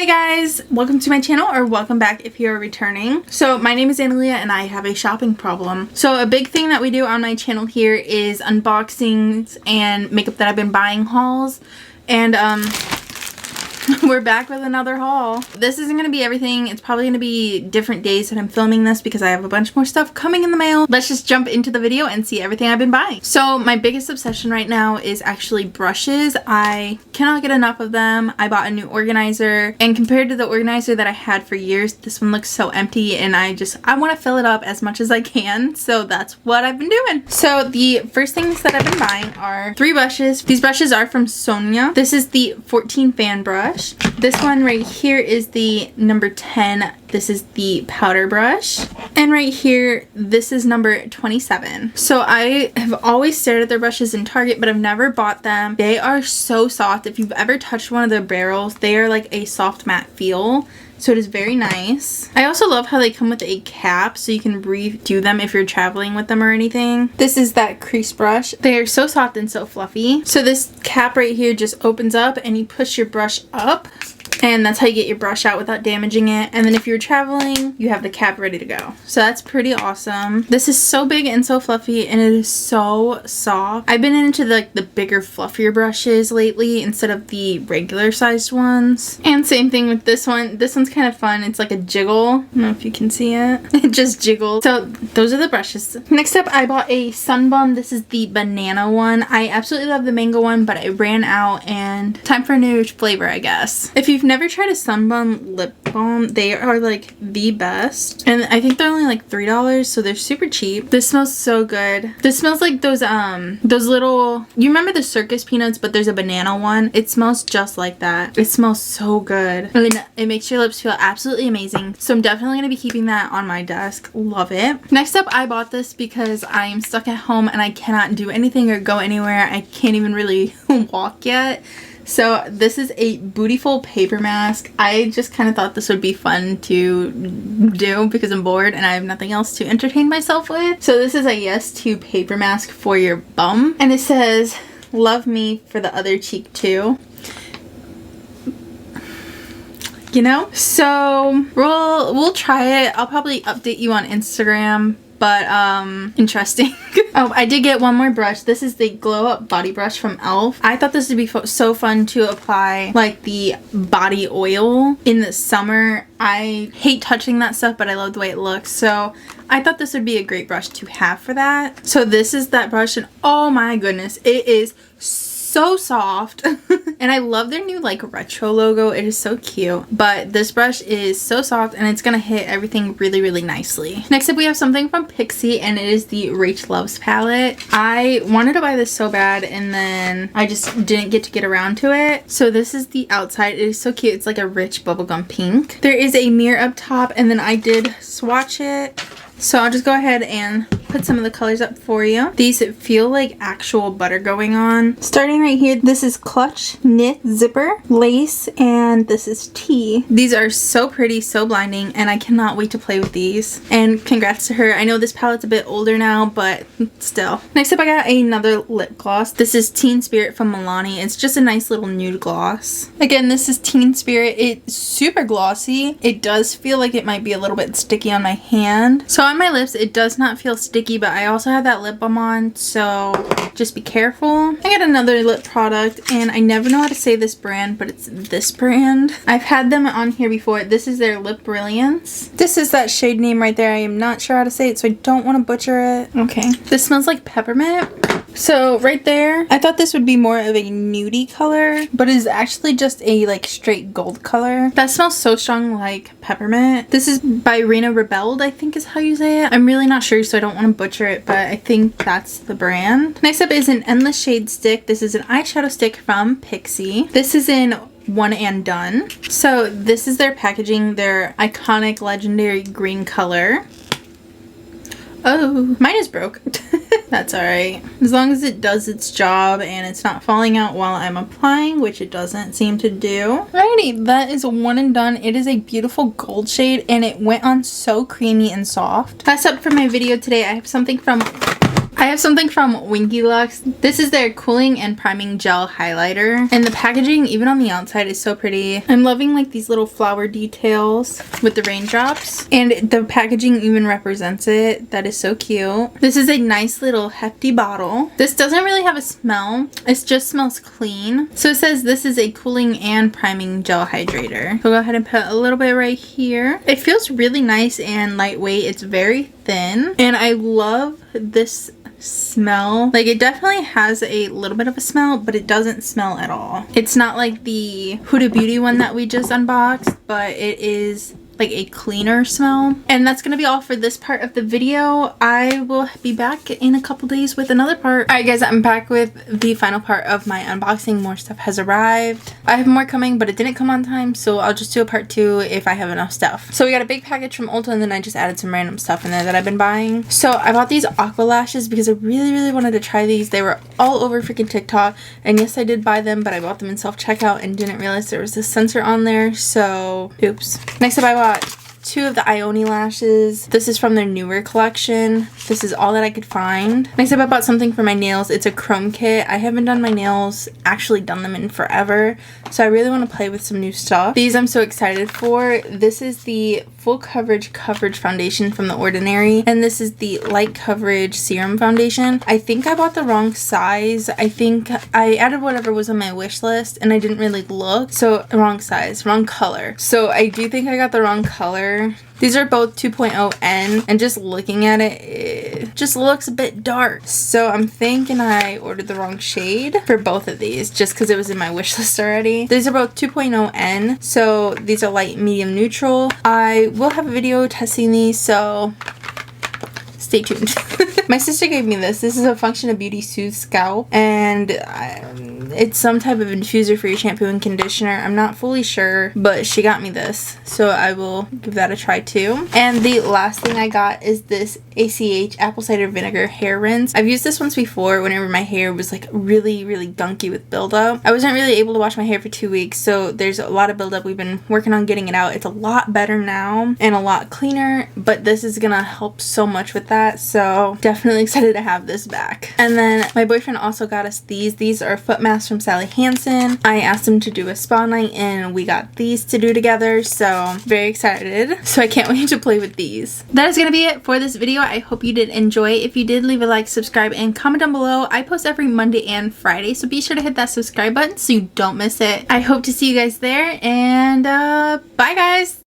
Hey guys, welcome to my channel, or welcome back if you're returning. So my name is Analia and I have a shopping problem. So a big thing that we do on my channel here is unboxings and makeup that I've been buying hauls. And we're back with another haul. This isn't going to be everything. It's probably going to be different days that I'm filming this because I have a bunch more stuff coming in the mail. Let's just jump into the video and see everything I've been buying. So my biggest obsession right now is actually brushes. I cannot get enough of them. I bought a new organizer, and compared to the organizer that I had for years, this one looks so empty, and I want to fill it up as much as I can. So that's what I've been doing. So the first things that I've been buying are 3 brushes. These brushes are from Sonia. This is the 14 fan brush. This one right here is the number 10. This is the powder brush. And right here, this is number 27. So I have always stared at their brushes in Target, but I've never bought them. They are so soft. If you've ever touched one of their barrels, they are like a soft matte feel. So it is very nice. I also love how they come with a cap so you can redo them if you're traveling with them or anything. This is that crease brush. They are so soft and so fluffy. So this cap right here just opens up and you push your brush up, and that's how you get your brush out without damaging it. And then if you're traveling, you have the cap ready to go. So that's pretty awesome. This is so big and so fluffy, and it is so soft. I've been into the bigger, fluffier brushes lately instead of the regular sized ones. And same thing with this one. This one's kind of fun. It's like a jiggle. I don't know if you can see it. It just jiggles. So those are the brushes. Next up, I bought a Sun Bum. This is the banana one. I absolutely love the mango one, but I ran out, and time for a new flavor, I guess. If you've never tried a Sun Bum lip balm, they are like the best, and I think they're only like $3, so they're super cheap. This smells so good. This smells like those little, you remember the circus peanuts, but there's a banana one. It smells just like that. It smells so good. I mean, it makes your lips feel absolutely amazing, so I'm definitely going to be keeping that on my desk. Love it. Next up, I bought this because I'm stuck at home and I cannot do anything or go anywhere. I can't even really walk yet. So this is a Beautiful paper mask. I just kind of thought this would be fun to do because I'm bored and I have nothing else to entertain myself with. So this is a Yes To paper mask for your bum. And it says, "Love me for the other cheek too." You know? So we'll try it. I'll probably update you on Instagram. But interesting. Oh, I did get one more brush. This is the Glow Up body brush from e.l.f. I thought this would be so fun to apply like the body oil in the summer. I hate touching that stuff, but I love the way it looks. So I thought this would be a great brush to have for that. So this is that brush, and oh my goodness, it is so soft. And I love their new like retro logo. It is so cute. But this brush is so soft, and it's gonna hit everything really, really nicely. Next up, we have something from Pixi, and it is the Rach Loves palette. I wanted to buy this so bad, and then I just didn't get around to it. So this is the outside. It is so cute. It's like a rich bubblegum pink. There is a mirror up top, and then I did swatch it. So I'll just go ahead and put some of the colors up for you. These feel like actual butter going on. Starting right here, this is Clutch Knit Zipper Lace, and this is Tea. These are so pretty, so blinding, and I cannot wait to play with these. And congrats to her. I know this palette's a bit older now, but still. Next up, I got another lip gloss. This is Teen Spirit from Milani. It's just a nice little nude gloss. Again, this is Teen Spirit. It's super glossy. It does feel like it might be a little bit sticky on my hand. So on my lips, it does not feel sticky, but I also have that lip balm on, so just be careful. I got another lip product, and I never know how to say this brand, but it's this brand. I've had them on here before. This is their Lip Brilliance. This is that shade name right there. I am not sure how to say it, so I don't want to butcher it. Okay. This smells like peppermint. So right there, I thought this would be more of a nudie color, but it is actually just a like straight gold color. That smells so strong like peppermint. This is by Rena Rebelled, I think is how you say it. I'm really not sure, so I don't want to butcher it, but I think that's the brand. Next up is an Endless Shade stick. This is an eyeshadow stick from Pixi. This is in One and Done. So this is their packaging, their iconic legendary green color. Oh, mine is broke. That's alright. As long as it does its job and it's not falling out while I'm applying, which it doesn't seem to do. Alrighty, that is One and Done. It is a beautiful gold shade, and it went on so creamy and soft. That's up for my video today. I have something from I have something from Winky Lux. This is their cooling and priming gel highlighter, and the packaging even on the outside is so pretty. I'm loving like these little flower details with the raindrops, and the packaging even represents it. That is so cute. This is a nice little hefty bottle. This doesn't really have a smell. It just smells clean. So it says this is a cooling and priming gel hydrator. So go ahead and put a little bit right here. It feels really nice and lightweight. It's very thin, and I love this smell. Like, it definitely has a little bit of a smell, but it doesn't smell at all. It's not like the Huda Beauty one that we just unboxed, but it is like a cleaner smell. And that's gonna be all for this part of the video. I will be back in a couple days with another part. Alright guys, I'm back with the final part of my unboxing. More stuff has arrived. I have more coming, but it didn't come on time, so I'll just do a part 2 if I have enough stuff. So we got a big package from Ulta, and then I just added some random stuff in there that I've been buying. So I bought these aqua lashes because I really wanted to try these. They were all over freaking TikTok, and yes, I did buy them, but I bought them in self-checkout and didn't realize there was this sensor on there, so oops. Next up, I bought 2 of the Ioni lashes. This is from their newer collection. This is all that I could find. Next up, I bought something for my nails. It's a chrome kit. I haven't done my nails, actually done them in forever, so I really want to play with some new stuff. These I'm so excited for. This is the full coverage foundation from The Ordinary, and this is the light coverage serum foundation. I think I bought the wrong size. I think I added whatever was on my wish list and I didn't really look, so wrong size, wrong color. So I do think I got the wrong color. These are both 2.0N, and just looking at it, it just looks a bit dark. So I'm thinking I ordered the wrong shade for both of these just because it was in my wish list already. These are both 2.0N, so these are light, medium, neutral. I will have a video testing these, so stay tuned. My sister gave me this. This is a Function of Beauty Soothe Scalp, and it's some type of infuser for your shampoo and conditioner. I'm not fully sure, but she got me this, so I will give that a try too. And the last thing I got is this ACH apple cider vinegar hair rinse. I've used this once before whenever my hair was like really gunky with buildup. I wasn't really able to wash my hair for 2 weeks, so there's a lot of buildup. We've been working on getting it out. It's a lot better now and a lot cleaner, but this is gonna help so much with that, so definitely excited to have this back. And then my boyfriend also got us these. These are foot masks from Sally Hansen. I asked him to do a spa night, and we got these to do together, so very excited. So I can't wait to play with these. That is gonna be it for this video. I hope you did enjoy. If you did, leave a like, subscribe, and comment down below. I post every Monday and Friday, so be sure to hit that subscribe button so you don't miss it. I hope to see you guys there, and bye guys!